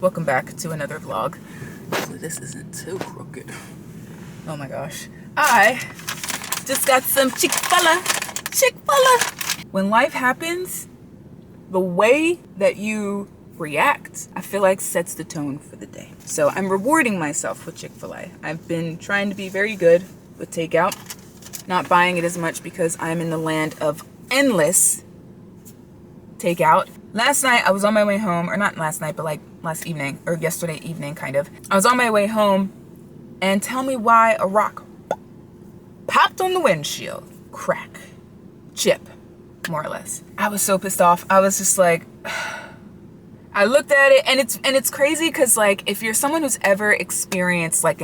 Welcome back to another vlog. Hopefully this isn't too crooked. Oh my gosh. I just got some Chick-fil-A. When life happens, the way that you react, I feel like sets the tone for the day. So I'm rewarding myself with Chick-fil-A. I've been trying to be very good with takeout, not buying it as much because I'm in the land of endless takeout. Last night I was on my way home, or not last night, but like last evening, or yesterday evening kind of. I was on my way home, and tell me why a rock popped on the windshield. Crack. Chip, more or less. I was so pissed off. I was just like, I looked at it, and it's crazy because like if you're someone who's ever experienced like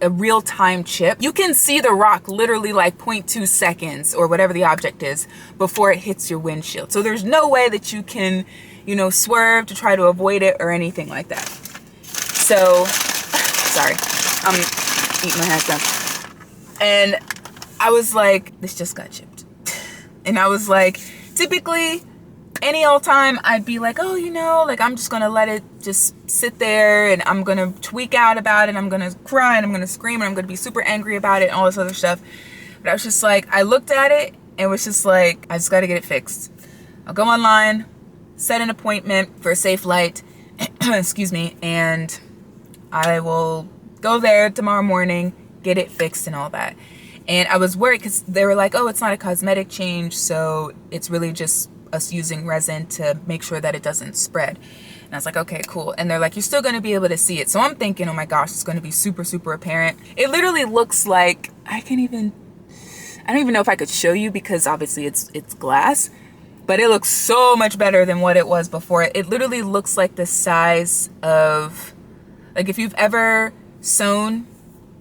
a real-time chip, you can see the rock literally like 0.2 seconds or whatever the object is before it hits your windshield. So there's no way that you can, you know, swerve to try to avoid it or anything like that. So, sorry, I'm eating my hat down. And I was like, this just got chipped. And I was like, typically, any old time I'd be like, oh, you know, like I'm just gonna let it just sit there and I'm gonna tweak out about it. I'm gonna cry and I'm gonna scream and I'm gonna be super angry about it and all this other stuff. But I was just like, I looked at it and was just like, I just gotta get it fixed. I'll go online, set an appointment for a safe light, excuse me, and I will go there tomorrow morning, get it fixed and all that. And I was worried because they were like, oh, it's not a cosmetic change, so it's really just us using resin to make sure that it doesn't spread. And I was like, okay, cool. And they're like, you're still going to be able to see it. So I'm thinking, oh my gosh, it's going to be super, super apparent. It literally looks like, I don't even know if I could show you because obviously it's glass, but it looks so much better than what it was before. It literally looks like the size of, like if you've ever sewn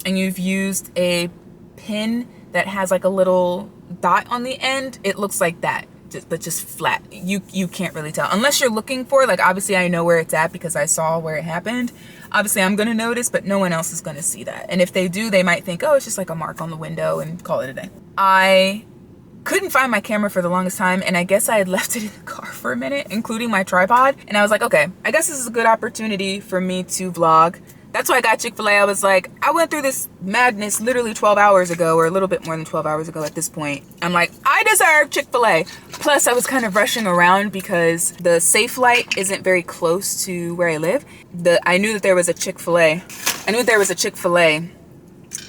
and you've used a pin that has like a little dot on the end, it looks like that. But just flat. You can't really tell unless you're looking for it. Like obviously I know where it's at because I saw where it happened. Obviously I'm gonna notice, but no one else is gonna see that. And if they do, they might think, oh, it's just like a mark on the window and call it a day. I couldn't find my camera for the longest time, and I guess I had left it in the car for a minute, including my tripod. And I was like, okay, I guess this is a good opportunity for me to vlog. That's why I got Chick-fil-A. I was like, I went through this madness literally 12 hours ago, or a little bit more than 12 hours ago at this point. I'm like, I deserve Chick-fil-A. Plus, I was kind of rushing around because the safe light isn't very close to where I live. I knew that there was a Chick-fil-A. I knew there was a Chick-fil-A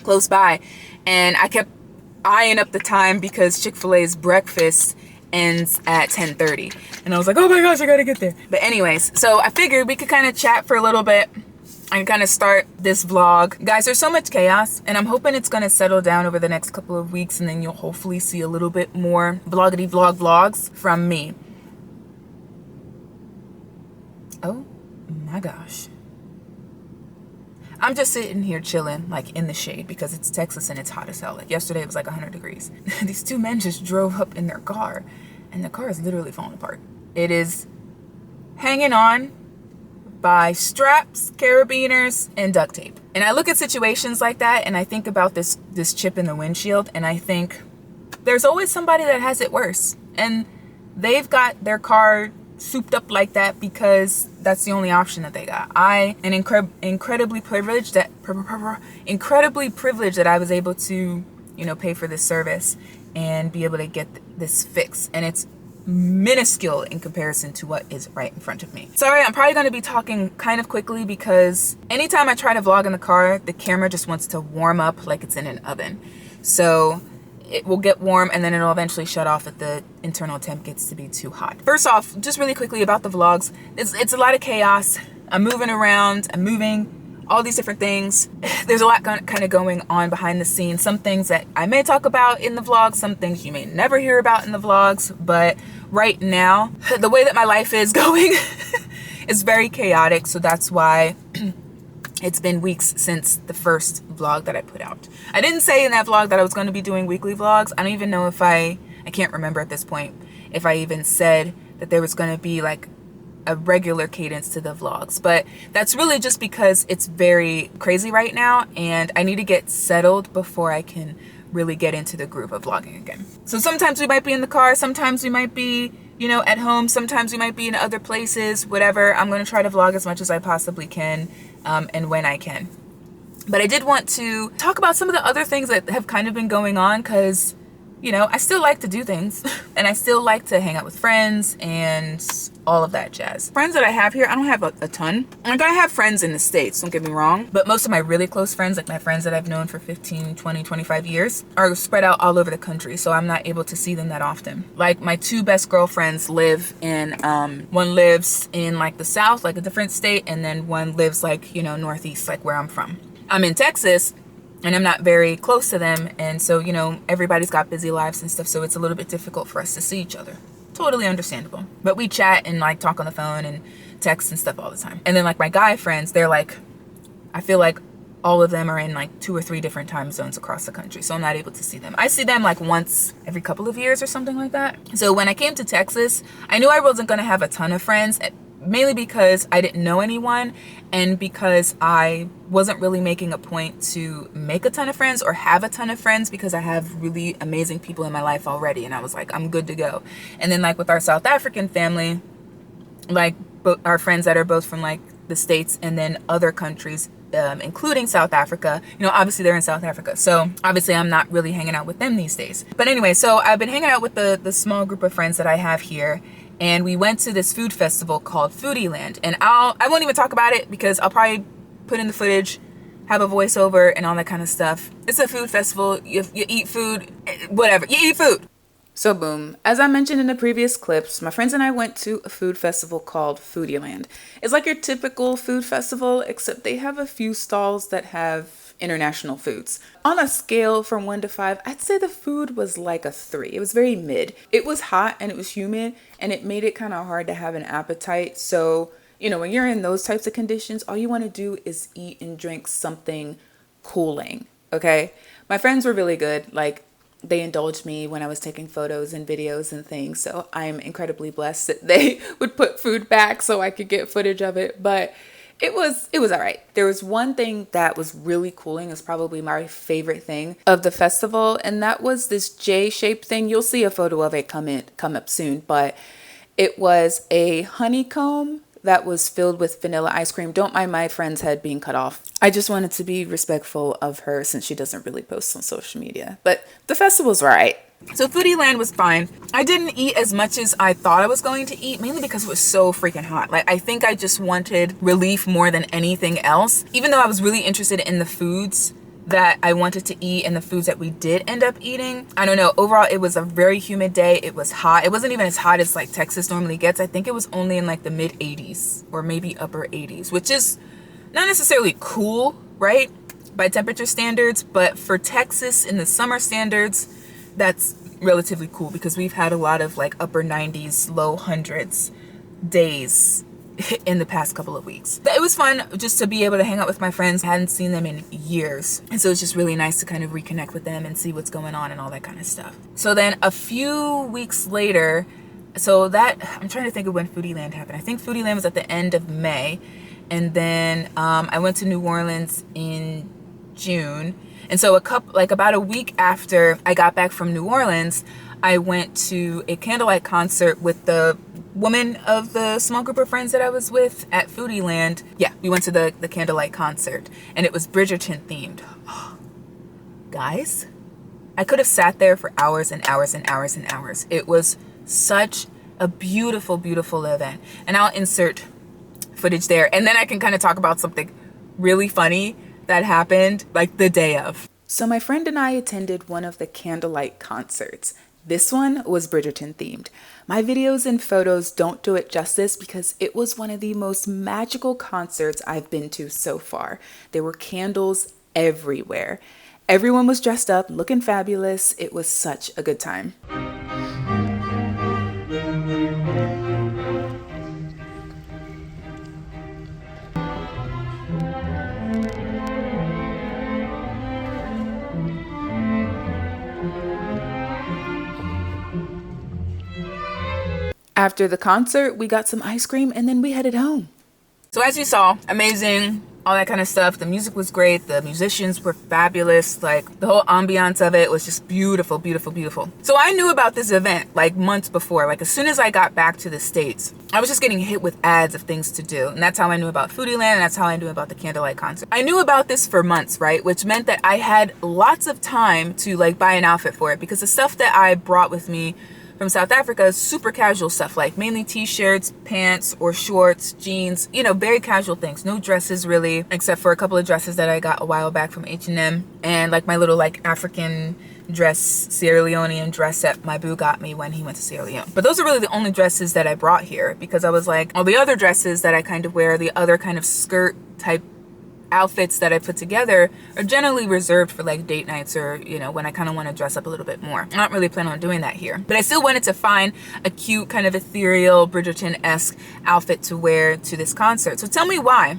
close by, and I kept eyeing up the time because Chick-fil-A's breakfast ends at 10:30. And I was like, oh my gosh, I gotta get there. But anyways, so I figured we could kind of chat for a little bit. I can kind of start this vlog. Guys, there's so much chaos, and I'm hoping it's gonna settle down over the next couple of weeks, and then you'll hopefully see a little bit more vloggity vlogs from me. Oh my gosh. I'm just sitting here chilling, like in the shade, because it's Texas and it's hot as hell. Like yesterday it was like 100 degrees. These two men just drove up in their car, and the car is literally falling apart. It is hanging on by straps, carabiners, and duct tape. And I look at situations like that and I think about this chip in the windshield, and I think there's always somebody that has it worse. And they've got their car souped up like that because that's the only option that they got. I am incredibly privileged that I was able to, you know, pay for this service and be able to get this fixed. And it's minuscule in comparison to what is right in front of me. Sorry, I'm probably going to be talking kind of quickly because anytime I try to vlog in the car, the camera just wants to warm up like it's in an oven. So it will get warm and then it'll eventually shut off if the internal temp gets to be too hot. First off, just really quickly about the vlogs, it's a lot of chaos. I'm moving around, I'm moving, all these different things. There's a lot kind of going on behind the scenes. Some things that I may talk about in the vlogs, some things you may never hear about in the vlogs, but right now, the way that my life is going is very chaotic, so that's why it's been weeks since the first vlog that I put out. I didn't say in that vlog that I was going to be doing weekly vlogs. I don't even know if I can't remember at this point if I even said that there was going to be like a regular cadence to the vlogs, but that's really just because it's very crazy right now and I need to get settled before I can really get into the groove of vlogging again. So sometimes we might be in the car, sometimes we might be you know, at home. Sometimes we might be in other places, whatever. I'm going to try to vlog as much as I possibly can, and when I can. But I did want to talk about some of the other things that have kind of been going on, because, you know, I still like to do things and I still like to hang out with friends and all of that jazz. Friends that I have here, I don't have a ton. Like, I have friends in the States, don't get me wrong, but most of my really close friends, like my friends that I've known for 15, 20, 25 years, are spread out all over the country, so I'm not able to see them that often. Like, my two best girlfriends live in, one lives in like the South, like a different state, and then one lives like, you know, Northeast, like where I'm from. I'm in Texas, and I'm not very close to them, and so, you know, everybody's got busy lives and stuff, so it's a little bit difficult for us to see each other. Totally understandable. But we chat and like talk on the phone and text and stuff all the time. And then like my guy friends, they're like, I feel like all of them are in like 2 or 3 different time zones across the country, so I'm not able to see them. I see them like once every couple of years or something like that. So when I came to Texas, I knew I wasn't going to have a ton of friends, mainly because I didn't know anyone, and because I wasn't really making a point to make a ton of friends or have a ton of friends, because I have really amazing people in my life already, and I was like, I'm good to go. And then like with our South African family, like our friends that are both from like the States and then other countries, including South Africa, you know, obviously they're in South Africa, so obviously I'm not really hanging out with them these days. But anyway, so I've been hanging out with the small group of friends that I have here, and we went to this food festival called Foodie Land. And I won't even talk about it because I'll probably put in the footage, have a voiceover and all that kind of stuff. It's a food festival. You eat food, whatever. You eat food. So boom, as I mentioned in the previous clips, my friends and I went to a food festival called Foodie Land. It's like your typical food festival, except they have a few stalls that have international foods. On a scale from 1 to 5, I'd say the food was like a 3. It was very mid. It was hot and it was humid, and it made it kind of hard to have an appetite. So, you know, when you're in those types of conditions, all you want to do is eat and drink something cooling, okay? My friends were really good. Like, they indulged me when I was taking photos and videos and things, so I'm incredibly blessed that they would put food back so I could get footage of it. But it was all right. There was one thing that was really cooling. It's probably my favorite thing of the festival, and that was this J-shaped thing. You'll see a photo of it come up soon, but it was a honeycomb that was filled with vanilla ice cream. Don't mind my friend's head being cut off. I just wanted to be respectful of her since she doesn't really post on social media. But the festival's right. So Foodie Land was fine. I didn't eat as much as I thought I was going to eat, mainly because it was so freaking hot. Like, I think I just wanted relief more than anything else. Even though I was really interested in the foods that I wanted to eat and the foods that we did end up eating, I don't know, overall it was a very humid day. It was hot. It wasn't even as hot as like Texas normally gets. I think it was only in like the mid 80s or maybe upper 80s, which is not necessarily cool, right, by temperature standards, but for Texas in the summer standards, that's relatively cool, because we've had a lot of like upper 90s, low hundreds days in the past couple of weeks. But it was fun just to be able to hang out with my friends. I hadn't seen them in years, and so it's just really nice to kind of reconnect with them and see what's going on and all that kind of stuff. So then a few weeks later, so that, I'm trying to think of when Foodie Land happened. I think Foodie Land was at the end of May, and then I went to New Orleans in June. And so about a week after I got back from New Orleans, I went to a candlelight concert with the woman of the small group of friends that I was with at Foodie Land. Yeah, we went to the candlelight concert, and it was Bridgerton themed. Oh, guys, I could have sat there for hours and hours and hours and hours. It was such a beautiful, beautiful event. And I'll insert footage there, and then I can kind of talk about something really funny that happened like the day of. So my friend and I attended one of the candlelight concerts. This one was Bridgerton themed. My videos and photos don't do it justice because it was one of the most magical concerts I've been to so far. There were candles everywhere. Everyone was dressed up, looking fabulous. It was such a good time. After the concert, we got some ice cream and then we headed home. So as you saw, amazing all that kind of stuff. The music was great. The musicians were fabulous. Like, the whole ambiance of it was just beautiful, beautiful, beautiful. So I knew about this event like months before. Like, as soon as I got back to the States, I was just getting hit with ads of things to do. And that's how I knew about Foodie Land, and that's how I knew about the candlelight concert. I knew about this for months, right? Which meant that I had lots of time to like buy an outfit for it, because the stuff that I brought with me from South Africa is super casual stuff, like mainly t-shirts, pants or shorts, jeans, you know, very casual things. No dresses really, except for a couple of dresses that I got a while back from H&M, and like my little like African dress, Sierra Leonean dress that my boo got me when he went to Sierra Leone. But those are really the only dresses that I brought here, because I was like, all the other dresses that I kind of wear, the other kind of skirt type outfits that I put together are generally reserved for like date nights, or, you know, when I kind of want to dress up a little bit more. I don't really plan on doing that here, but I still wanted to find a cute kind of ethereal Bridgerton-esque outfit to wear to this concert. So tell me why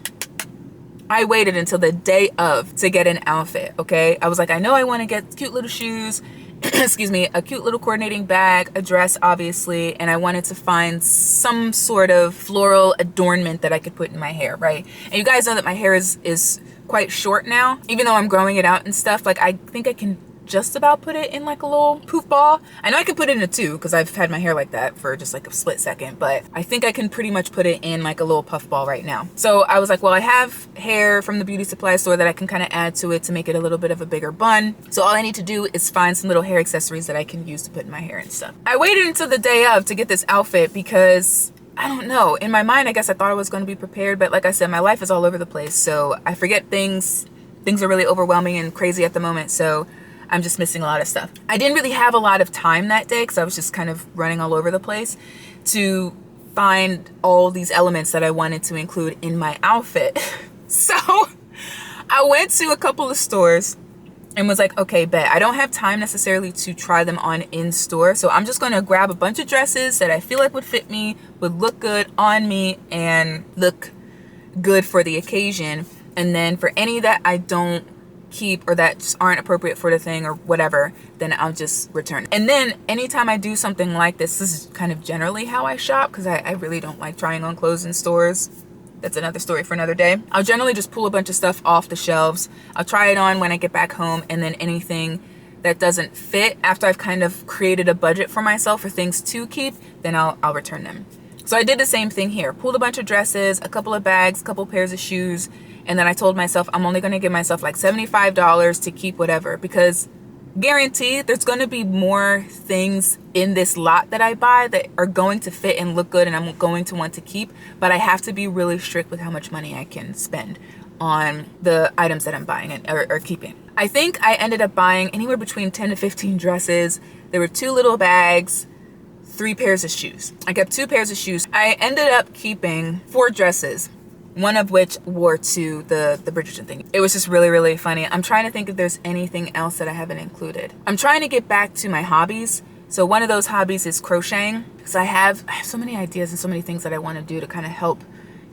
I waited until the day of to get an outfit, okay? I was like, I know I want to get cute little shoes, excuse me, a cute little coordinating bag, a dress, obviously, and I wanted to find some sort of floral adornment that I could put in my hair, right? And you guys know that my hair is quite short now, even though I'm growing it out and stuff. Like, I think I can just about put it in like a little poof ball. I know I can put it in a two, because I've had my hair like that for just like a split second, but I think I can pretty much put it in like a little puff ball right now. So I was like, well, I have hair from the beauty supply store that I can kind of add to it to make it a little bit of a bigger bun. So all I need to do is find some little hair accessories that I can use to put in my hair and stuff. I waited until the day of to get this outfit because I don't know, in my mind, I guess I thought I was going to be prepared, but like I said, my life is all over the place, so I forget things. Things are really overwhelming and crazy at the moment, so I'm just missing a lot of stuff. I didn't really have a lot of time that day because I was just kind of running all over the place to find all these elements that I wanted to include in my outfit. So I went to a couple of stores and was like, okay, bet. I don't have time necessarily to try them on in store, so I'm just gonna grab a bunch of dresses that I feel like would fit me, would look good on me, and look good for the occasion. And then for any that I don't keep or that just aren't appropriate for the thing or whatever, then I'll just return it. And then anytime I do something like this is kind of generally how I shop, because I really don't like trying on clothes in stores. That's another story for another day. I'll generally just pull a bunch of stuff off the shelves. I'll try it on when I get back home, and then anything that doesn't fit after I've kind of created a budget for myself for things to keep, then I'll return them. So I did the same thing here. Pulled a bunch of dresses, a couple of bags, a couple pairs of shoes, and then I told myself I'm only gonna give myself like $75 to keep whatever, because guaranteed there's gonna be more things in this lot that I buy that are going to fit and look good and I'm going to want to keep, but I have to be really strict with how much money I can spend on the items that I'm buying or keeping. I think I ended up buying anywhere between 10 to 15 dresses. There were 2 little bags, 3 pairs of shoes. I kept 2 pairs of shoes. I ended up keeping 4 dresses, one of which wore to the Bridgerton thing. It was just really, really funny. I'm trying to think if there's anything else that I haven't included. I'm trying to get back to my hobbies. So one of those hobbies is crocheting. So I have so many ideas and so many things that I want to do to kind of help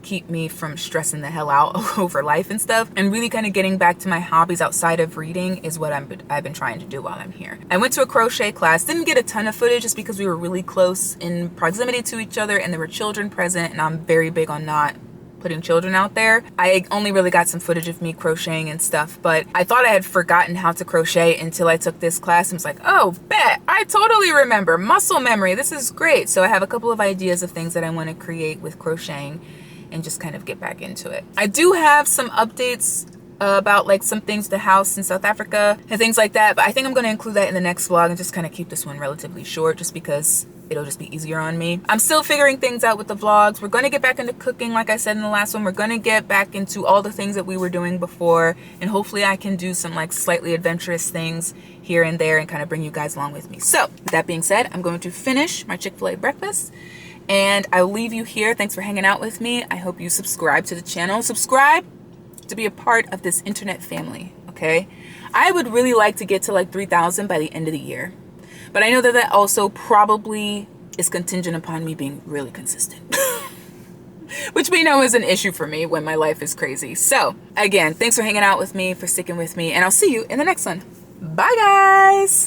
keep me from stressing the hell out over life and stuff. And really kind of getting back to my hobbies outside of reading is what I've been trying to do while I'm here. I went to a crochet class, didn't get a ton of footage just because we were really close in proximity to each other and there were children present, and I'm very big on not putting children out there. I only really got some footage of me crocheting and stuff, but I thought I had forgotten how to crochet until I took this class and was like, oh, bet, I totally remember. Muscle memory, this is great. So I have a couple of ideas of things that I want to create with crocheting and just kind of get back into it. I do have some updates about like some things, the house in South Africa and things like that, but I think I'm going to include that in the next vlog and just kind of keep this one relatively short just because it'll just be easier on me. I'm still figuring things out with the vlogs. We're going to get back into cooking like I said in the last one. We're going to get back into all the things that we were doing before, and hopefully I can do some like slightly adventurous things here and there and kind of bring you guys along with me. So with that being said, I'm going to finish my Chick-fil-A breakfast and I'll leave you here. Thanks for hanging out with me. I hope you subscribe to the channel. Subscribe to be a part of this internet family, okay? I would really like to get to like 3,000 by the end of the year. But I know that that also probably is contingent upon me being really consistent. Which we know is an issue for me when my life is crazy. So, again, thanks for hanging out with me, for sticking with me, and I'll see you in the next one. Bye, guys!